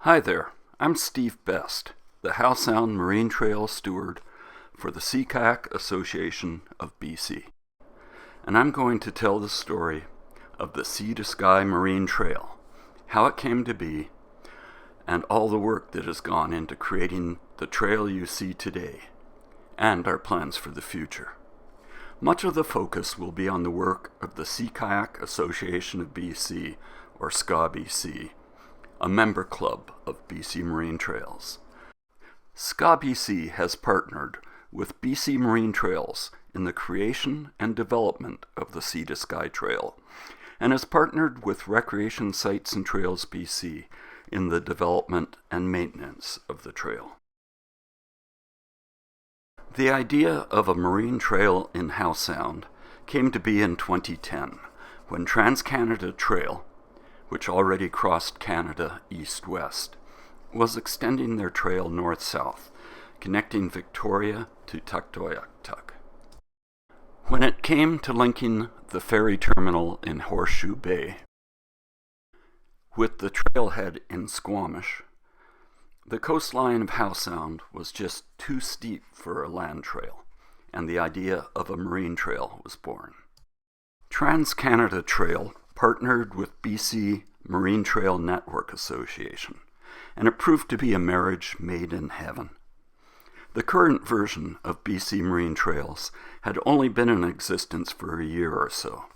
Hi there, I'm Steve Best, the Howe Sound Marine Trail Steward for the Sea Kayak Association of BC. And I'm going to tell the story of the Sea to Sky Marine Trail, how it came to be, and all the work that has gone into creating the trail you see today, and our plans for the future. Much of the focus will be on the work of the Sea Kayak Association of BC, or SCA-BC, a member club of BC Marine Trails. SCA-BC has partnered with BC Marine Trails in the creation and development of the Sea to Sky Trail, and has partnered with Recreation Sites and Trails BC in the development and maintenance of the trail. The idea of a marine trail in Howe Sound came to be in 2010, when Trans-Canada Trail, which already crossed Canada east-west, was extending their trail north-south, connecting Victoria to Tuktoyaktuk. When it came to linking the ferry terminal in Horseshoe Bay with the trailhead in Squamish, the coastline of Howe Sound was just too steep for a land trail, and the idea of a marine trail was born. Trans-Canada Trail partnered with BC Marine Trail Network Association, and it proved to be a marriage made in heaven. The current version of BC Marine Trails had only been in existence for a year or so.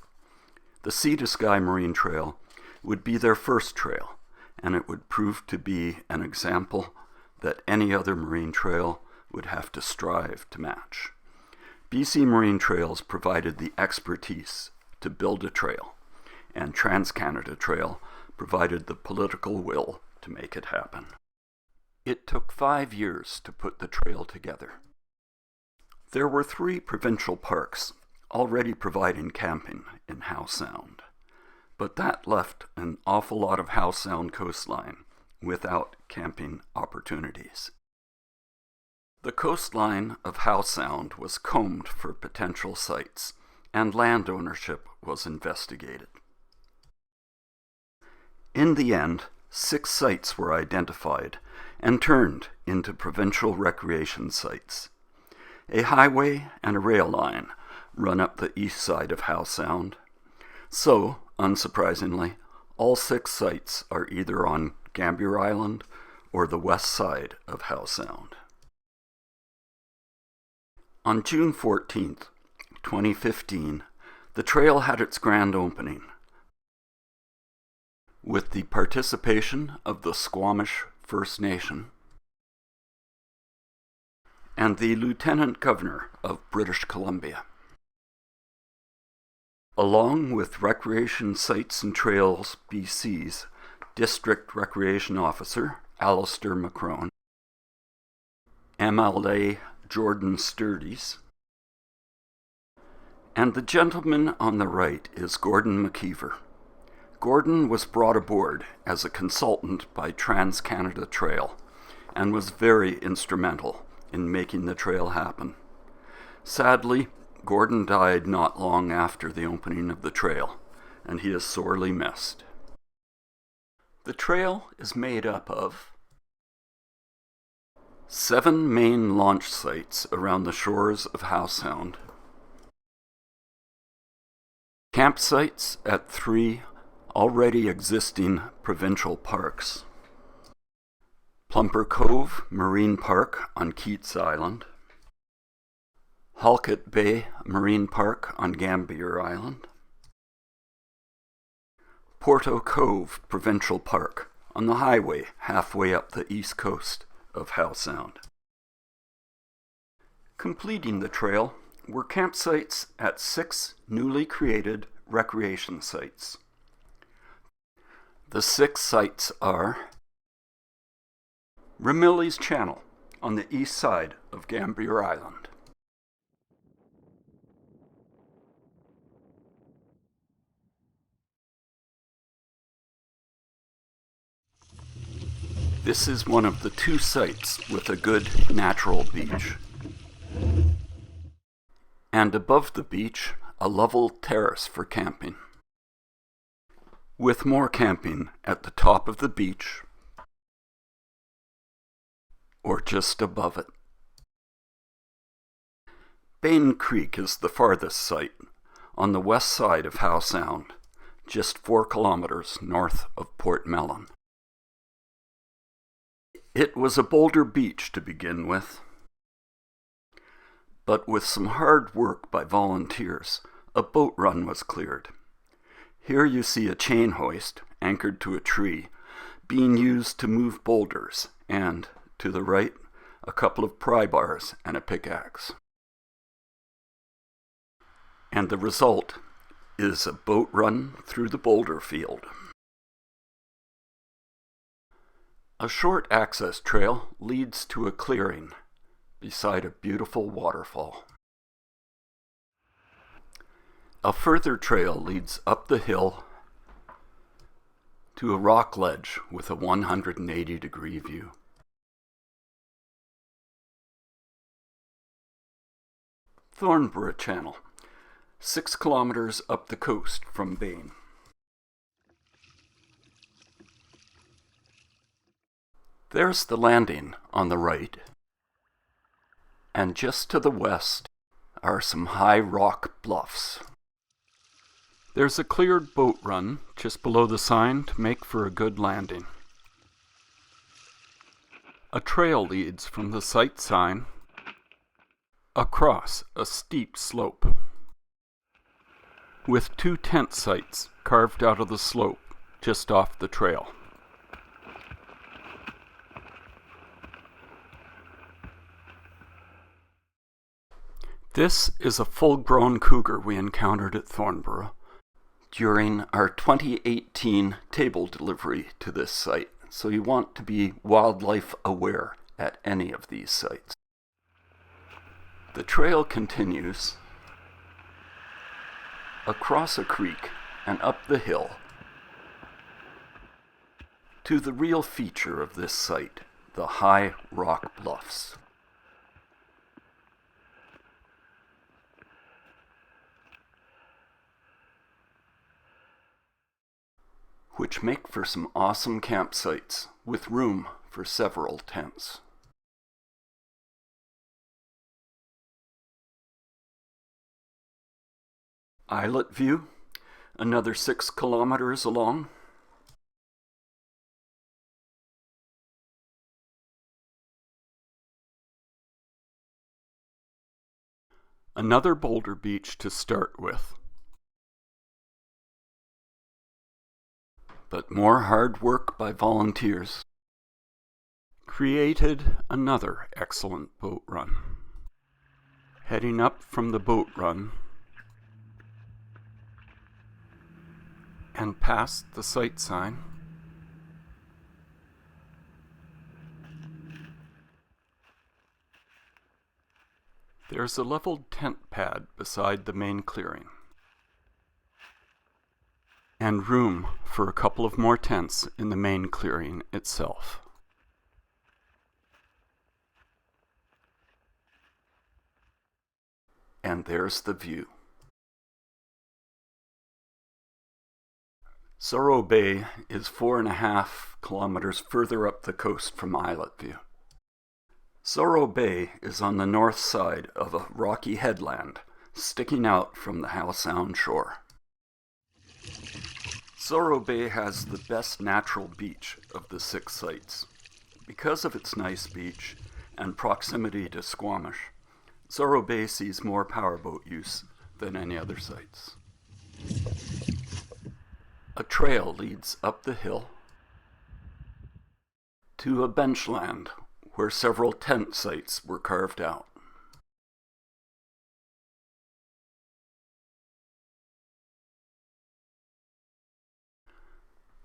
The Sea to Sky Marine Trail would be their first trail, and it would prove to be an example that any other marine trail would have to strive to match. BC Marine Trails provided the expertise to build a trail, and Trans-Canada Trail provided the political will to make it happen. It took 5 years to put the trail together. There were 3 provincial parks already providing camping in Howe Sound, but that left an awful lot of Howe Sound coastline without camping opportunities. The coastline of Howe Sound was combed for potential sites, and land ownership was investigated. In the end, 6 sites were identified and turned into provincial recreation sites. A highway and a rail line run up the east side of Howe Sound. So, unsurprisingly, all 6 sites are either on Gambier Island or the west side of Howe Sound. On June 14th, 2015, the trail had its grand opening, with the participation of the Squamish First Nation and the Lieutenant Governor of British Columbia, along with Recreation Sites and Trails BC's District Recreation Officer Alistair McCrone, MLA Jordan Sturdies, and the gentleman on the right is Gordon McKeever. Gordon was brought aboard as a consultant by Trans-Canada Trail and was very instrumental in making the trail happen. Sadly, Gordon died not long after the opening of the trail, and he is sorely missed. The trail is made up of 7 main launch sites around the shores of Howe Sound, campsites at 3 already existing provincial parks: Plumper Cove Marine Park on Keats Island, Halkett Bay Marine Park on Gambier Island, Porto Cove Provincial Park on the highway halfway up the east coast of Howe Sound. Completing the trail were campsites at 6 newly created recreation sites. The 6 sites are Ramillies Channel on the east side of Gambier Island, this is one of the 2 sites with a good natural beach, and above the beach a level terrace for camping, with more camping at the top of the beach or just above it. Bain Creek is the farthest site, on the west side of Howe Sound, just 4 kilometers north of Port Mellon. It was a boulder beach to begin with, but with some hard work by volunteers, a boat run was cleared. Here you see a chain hoist anchored to a tree being used to move boulders, and, to the right, a couple of pry bars and a pickaxe. And the result is a boat run through the boulder field. A short access trail leads to a clearing beside a beautiful waterfall. A further trail leads up the hill to a rock ledge with a 180-degree view. Thornborough Channel, 6 kilometers up the coast from Bain. There's the landing on the right, and just to the west are some high rock bluffs. There's a cleared boat run just below the sign to make for a good landing. A trail leads from the site sign across a steep slope, with 2 tent sites carved out of the slope just off the trail. This is a full-grown cougar we encountered at Thornborough during our 2018 table delivery to this site, so you want to be wildlife aware at any of these sites. The trail continues across a creek and up the hill to the real feature of this site, the high rock bluffs. Which make for some awesome campsites with room for several tents. Islet View, another 6 kilometers along. Another boulder beach to start with. But more hard work by volunteers created another excellent boat run. Heading up from the boat run and past the site sign, there's a leveled tent pad beside the main clearing, and room for a couple of more tents in the main clearing itself. And there's the view. Sorrow Bay is 4.5 kilometers further up the coast from Islet View. Sorrow Bay is on the north side of a rocky headland sticking out from the Howe Sound shore. Sorrow Bay has the best natural beach of the 6 sites. Because of its nice beach and proximity to Squamish, Sorrow Bay sees more powerboat use than any other sites. A trail leads up the hill to a benchland where several tent sites were carved out.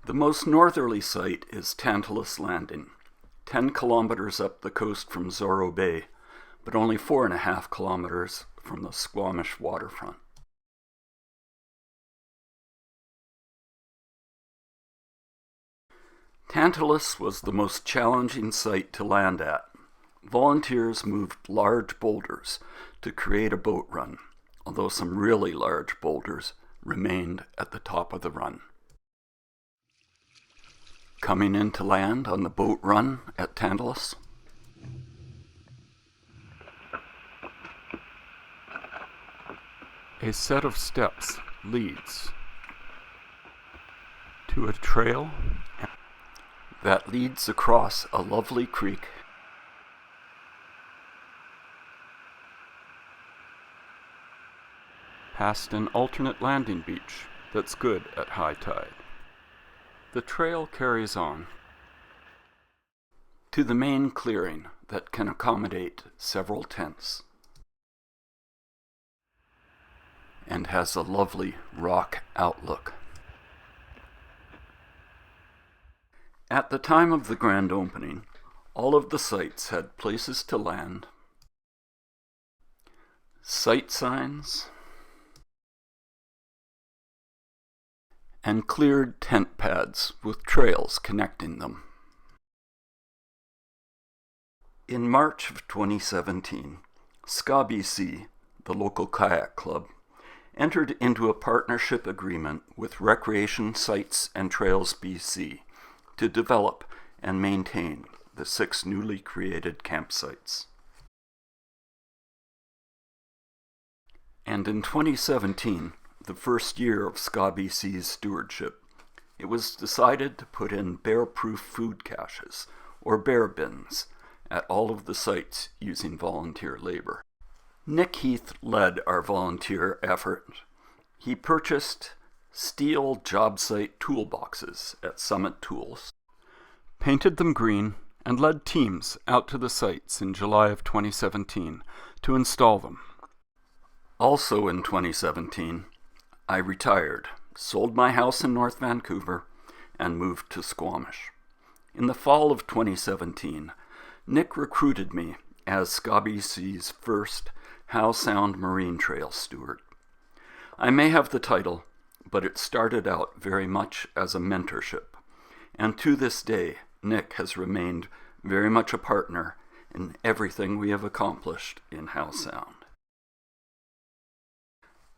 The most northerly site is Tantalus Landing, 10 kilometers up the coast from Sorrow Bay, but only 4.5 kilometers from the Squamish waterfront. Tantalus was the most challenging site to land at. Volunteers moved large boulders to create a boat run, although some really large boulders remained at the top of the run. Coming in to land on the boat run at Tantalus, A set of steps leads to a trail that leads across a lovely creek past an alternate landing beach that's good at high tide. The trail carries on to the main clearing that can accommodate several tents and has a lovely rock outlook. At the time of the grand opening, all of the sites had places to land, site signs, and cleared tent pads with trails connecting them. In March of 2017, SCA-BC, the local kayak club, entered into a partnership agreement with Recreation Sites and Trails BC to develop and maintain the 6 newly created campsites. And in 2017, the first year of SCA-BC's stewardship, it was decided to put in bear-proof food caches, or bear bins, at all of the sites using volunteer labor. Nick Heath led our volunteer effort. He purchased steel job site toolboxes at Summit Tools, painted them green, and led teams out to the sites in July of 2017 to install them. Also in 2017, I retired, sold my house in North Vancouver, and moved to Squamish. In the fall of 2017, Nick recruited me as SCA-BC's first Howe Sound Marine Trail steward. I may have the title, but it started out very much as a mentorship, and to this day, Nick has remained very much a partner in everything we have accomplished in Howe Sound.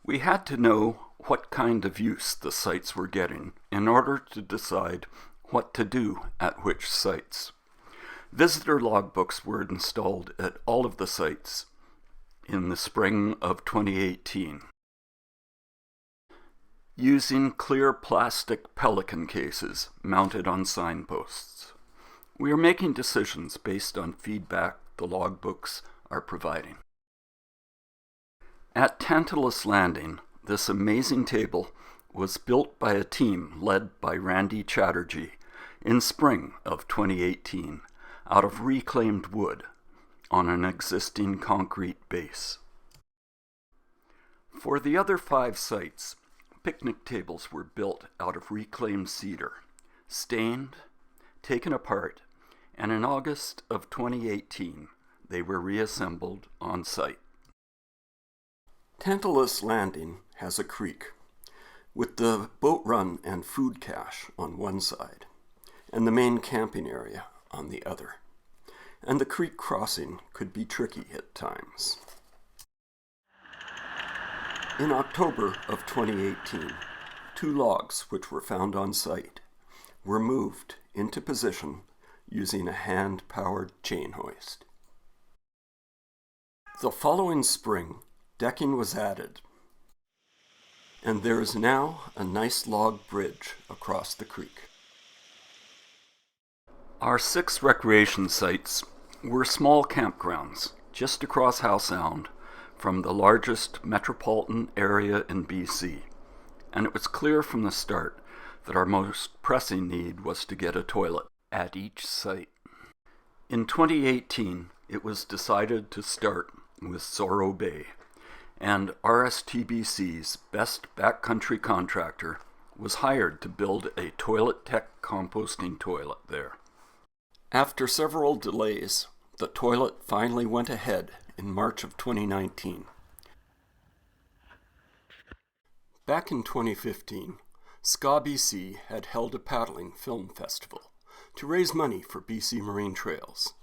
We had to know what kind of use the sites were getting in order to decide what to do at which sites. Visitor logbooks were installed at all of the sites in the spring of 2018. Using clear plastic pelican cases mounted on signposts, we are making decisions based on feedback the logbooks are providing. At Tantalus Landing, this amazing table was built by a team led by Randy Chatterjee in spring of 2018 out of reclaimed wood on an existing concrete base. For the other 5 sites, picnic tables were built out of reclaimed cedar, stained, taken apart, and in August of 2018, they were reassembled on site. Tantalus Landing has a creek, with the boat run and food cache on one side, and the main camping area on the other. And the creek crossing could be tricky at times. In October of 2018, 2 logs which were found on site were moved into position using a hand-powered chain hoist. The following spring, decking was added, and there is now a nice log bridge across the creek. Our 6 recreation sites were small campgrounds just across Howe Sound from the largest metropolitan area in BC, and it was clear from the start that our most pressing need was to get a toilet at each site. In 2018, it was decided to start with Zorro Bay, and RSTBC's best backcountry contractor was hired to build a Toilet Tech composting toilet there. After several delays, the toilet finally went ahead in March of 2019. Back in 2015, SCA-BC had held a paddling film festival to raise money for BC Marine Trails,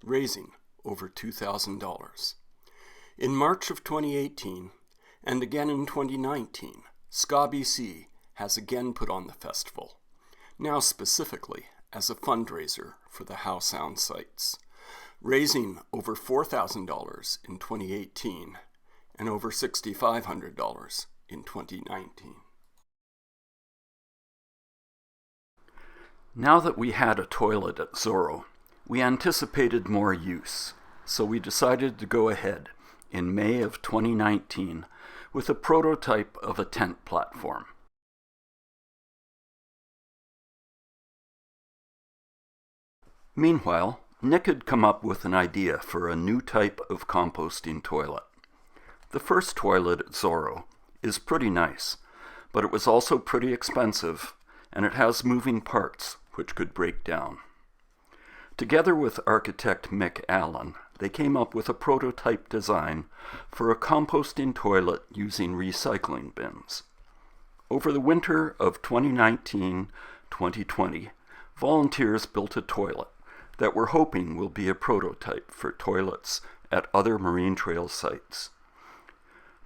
raising over $2,000. In March of 2018, and again in 2019, SCA-BC has again put on the festival, now specifically as a fundraiser for the Howe Sound sites, raising over $4,000 in 2018 and over $6,500 in 2019. Now that we had a toilet at Zorro, we anticipated more use, so we decided to go ahead in May of 2019 with a prototype of a tent platform. Meanwhile, Nick had come up with an idea for a new type of composting toilet. The first toilet at Zorro is pretty nice, but it was also pretty expensive, and it has moving parts which could break down. Together with architect Mick Allen, they came up with a prototype design for a composting toilet using recycling bins. Over the winter of 2019-2020, volunteers built a toilet that we're hoping will be a prototype for toilets at other marine trail sites.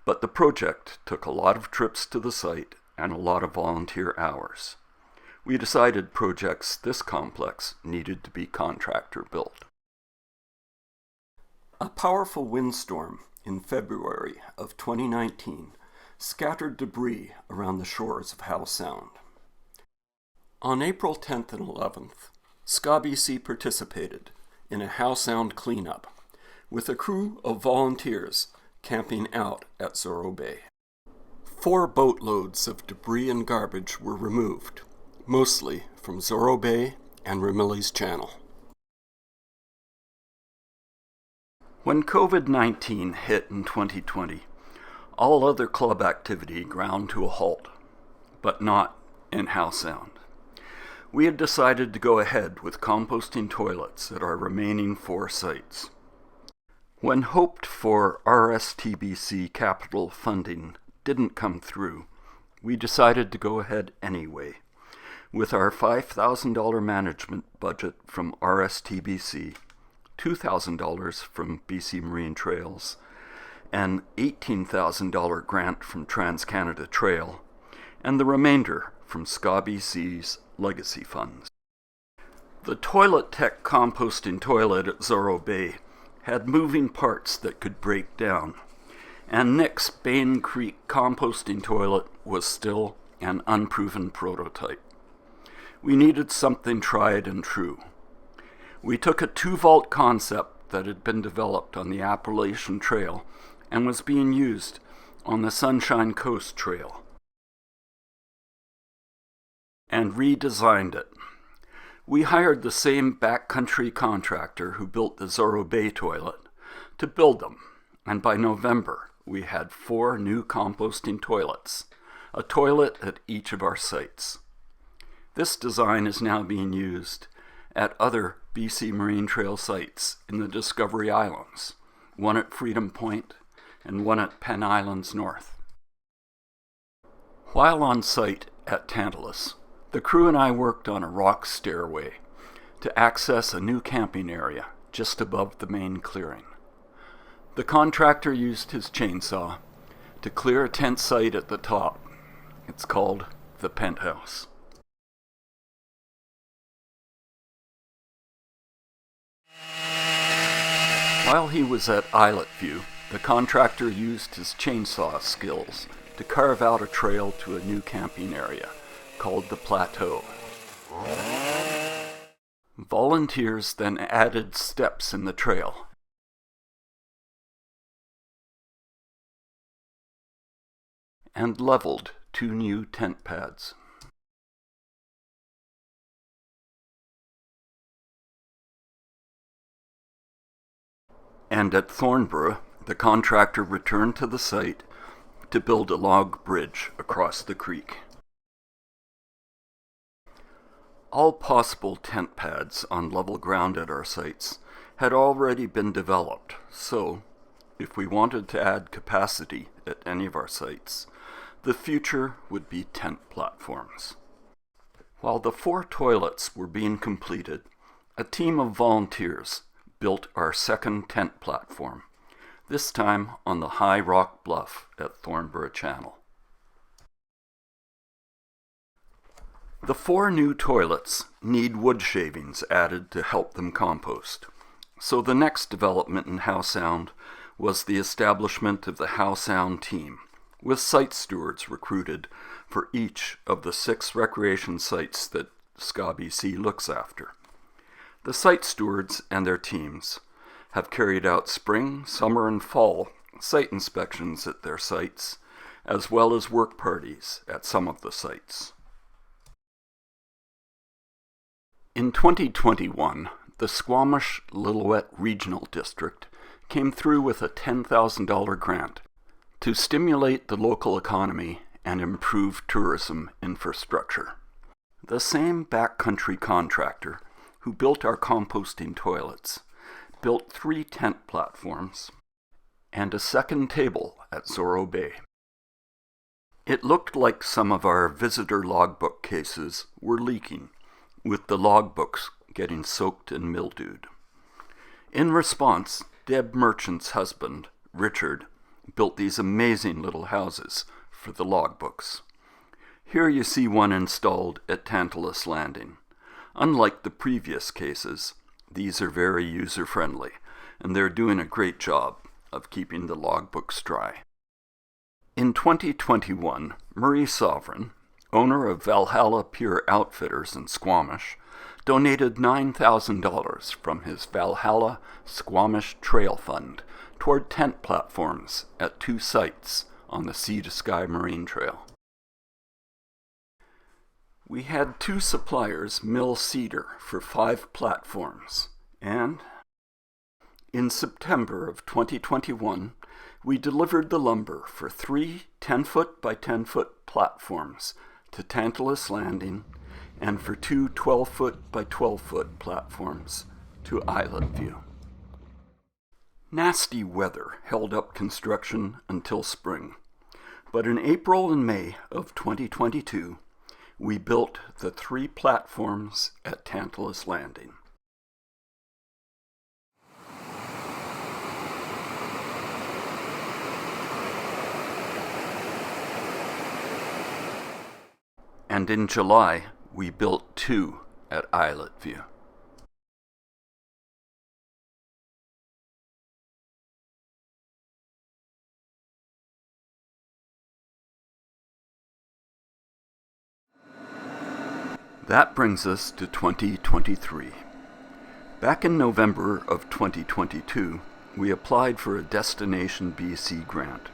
But the project took a lot of trips to the site and a lot of volunteer hours. We decided projects this complex needed to be contractor built. A powerful windstorm in February of 2019 scattered debris around the shores of Howe Sound. On April 10th and 11th, SCA-BC participated in a Howe Sound cleanup with a crew of volunteers camping out at Zorro Bay. 4 boatloads of debris and garbage were removed, mostly from Zorro Bay and Ramillies Channel. When COVID-19 hit in 2020, all other club activity ground to a halt, but not in Howe Sound. We had decided to go ahead with composting toilets at our remaining 4 sites. When hoped for RSTBC capital funding didn't come through, we decided to go ahead anyway. With our $5,000 management budget from RSTBC, $2,000 from BC Marine Trails, an $18,000 grant from Trans-Canada Trail, and the remainder from SCA-BC's legacy funds. The Toilet Tech composting toilet at Zorro Bay had moving parts that could break down, and Nick's Bain Creek composting toilet was still an unproven prototype. We needed something tried and true. We took a 2-vault concept that had been developed on the Appalachian Trail and was being used on the Sunshine Coast Trail, and redesigned it. We hired the same backcountry contractor who built the Zorro Bay toilet to build them, and by November we had 4 new composting toilets, a toilet at each of our sites. This design is now being used at other BC Marine Trail sites in the Discovery Islands, one at Freedom Point and one at Penn Islands North. While on site at Tantalus, the crew and I worked on a rock stairway to access a new camping area just above the main clearing. The contractor used his chainsaw to clear a tent site at the top. It's called the Penthouse. While he was at Islet View, the contractor used his chainsaw skills to carve out a trail to a new camping area called the Plateau. Volunteers then added steps in the trail and leveled 2 new tent pads. And at Thornborough, the contractor returned to the site to build a log bridge across the creek. All possible tent pads on level ground at our sites had already been developed, so if we wanted to add capacity at any of our sites, the future would be tent platforms. While the 4 toilets were being completed, a team of volunteers built our second tent platform, this time on the high rock bluff at Thornborough Channel. The 4 new toilets need wood shavings added to help them compost, so the next development in Howe Sound was the establishment of the Howe Sound team, with site stewards recruited for each of the 6 recreation sites that SCA-BC looks after. The site stewards and their teams have carried out spring, summer, and fall site inspections at their sites, as well as work parties at some of the sites. In 2021, the Squamish-Lillooet Regional District came through with a $10,000 grant to stimulate the local economy and improve tourism infrastructure. The same backcountry contractor who built our composting toilets built 3 tent platforms and a second table at Zorro Bay. It looked like some of our visitor logbook cases were leaking, with the logbooks getting soaked and mildewed. In response, Deb Merchant's husband, Richard, built these amazing little houses for the logbooks. Here you see one installed at Tantalus Landing. Unlike the previous cases, these are very user-friendly, and they're doing a great job of keeping the logbooks dry. In 2021, Murray Sovereign, owner of Valhalla Pier Outfitters in Squamish, donated $9,000 from his Valhalla Squamish Trail Fund toward tent platforms at 2 sites on the Sea to Sky Marine Trail. We had 2 suppliers mill cedar for 5 platforms, and in September of 2021, we delivered the lumber for 3 10-foot by 10-foot platforms to Tantalus Landing and for 2 12-foot by 12-foot platforms to Islet View. Nasty weather held up construction until spring, but in April and May of 2022, we built the 3 platforms at Tantalus Landing. And in July, we built 2 at Islet View. That brings us to 2023. Back in November of 2022, we applied for a Destination BC grant,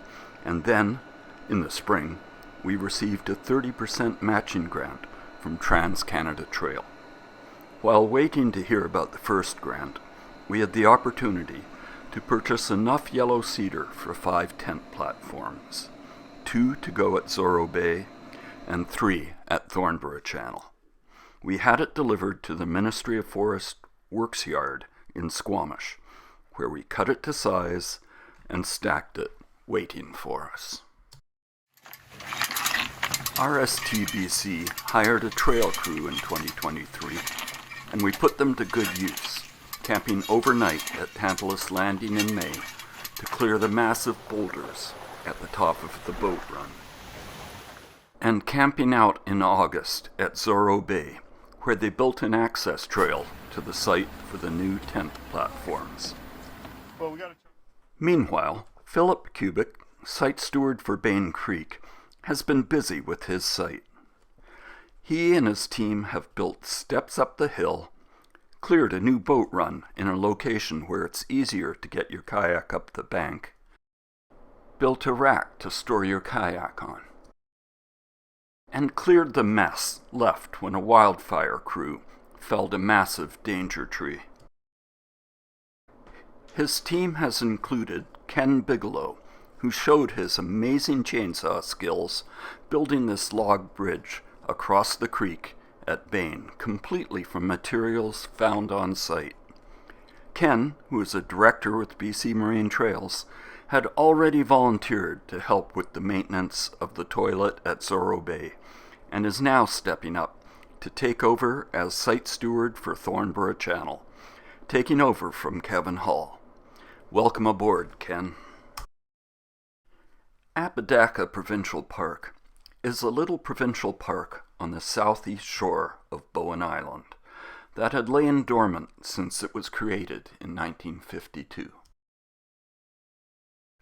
and then, in the spring, we received a 30% matching grant from Trans-Canada Trail. While waiting to hear about the first grant, we had the opportunity to purchase enough yellow cedar for 5 tent platforms, 2 to go at Zorro Bay and 3 at Thornborough Channel. We had it delivered to the Ministry of Forest Works Yard in Squamish, where we cut it to size and stacked it, waiting for us. RSTBC hired a trail crew in 2023, and we put them to good use, camping overnight at Tantalus Landing in May to clear the massive boulders at the top of the boat run, and camping out in August at Zorro Bay, where they built an access trail to the site for the new tent platforms. Meanwhile, Philip Kubik, site steward for Bain Creek, has been busy with his site. He and his team have built steps up the hill, cleared a new boat run in a location where it's easier to get your kayak up the bank, built a rack to store your kayak on, and cleared the mess left when a wildfire crew felled a massive danger tree. His team has included Ken Bigelow, who showed his amazing chainsaw skills building this log bridge across the creek at Bain, completely from materials found on site. Ken, who is a director with BC Marine Trails, had already volunteered to help with the maintenance of the toilet at Zorro Bay, and is now stepping up to take over as site steward for Thornborough Channel, taking over from Kevin Hall. Welcome aboard, Ken. Apodaca Provincial Park is a little provincial park on the southeast shore of Bowen Island that had lain dormant since it was created in 1952.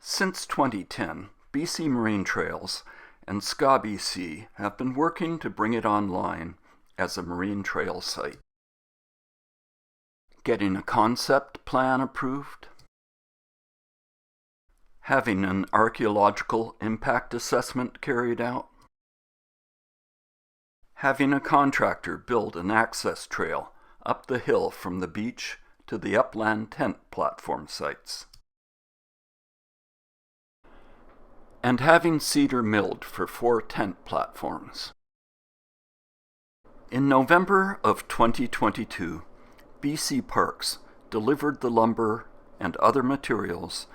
Since 2010, BC Marine Trails and SCA-BC have been working to bring it online as a marine trail site. Getting a concept plan approved, having an archaeological impact assessment carried out, having a contractor build an access trail up the hill from the beach to the upland tent platform sites, and having cedar milled for 4 tent platforms. In November of 2022, BC Parks delivered the lumber and other materials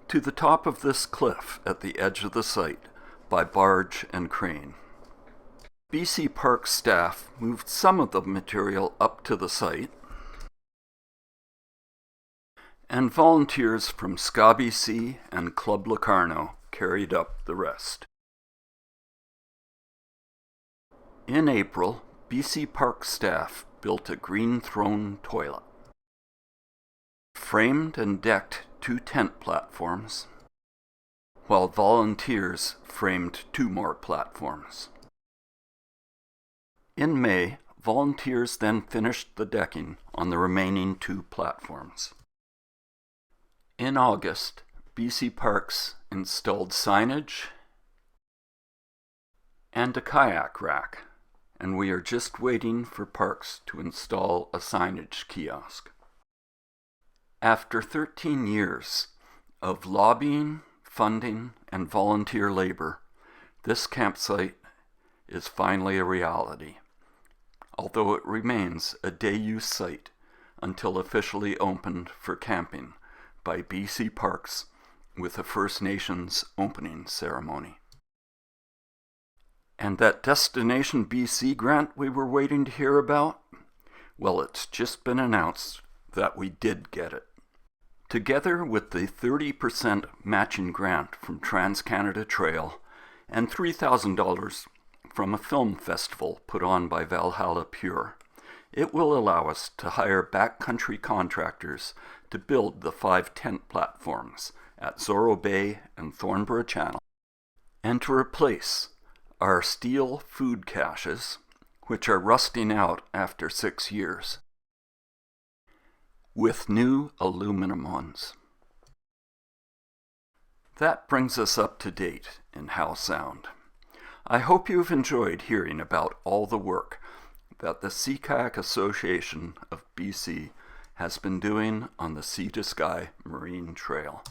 to the top of this cliff at the edge of the site by barge and crane. BC Parks staff moved some of the material up to the site, and volunteers from SCA-BC and Club Locarno carried up the rest. In April, BC Parks staff built a green throne toilet, framed and decked 2 tent platforms, while volunteers framed 2 more platforms. In May, volunteers then finished the decking on the remaining 2 platforms. In August, BC Parks installed signage and a kayak rack, and we are just waiting for Parks to install a signage kiosk. After 13 years of lobbying, funding, and volunteer labor, this campsite is finally a reality, although it remains a day-use site until officially opened for camping by BC Parks with a First Nations opening ceremony. And that Destination BC grant we were waiting to hear about? Well, it's just been announced that we did get it. Together with the 30% matching grant from Trans-Canada Trail and $3,000 from a film festival put on by Valhalla Pure, it will allow us to hire backcountry contractors to build the 5 tent platforms at Zorro Bay and Thornborough Channel, and to replace our steel food caches, which are rusting out after 6 years, with new aluminum ones. That brings us up to date in Howe Sound. I hope you've enjoyed hearing about all the work that the Sea Kayak Association of BC has been doing on the Sea to Sky Marine Trail.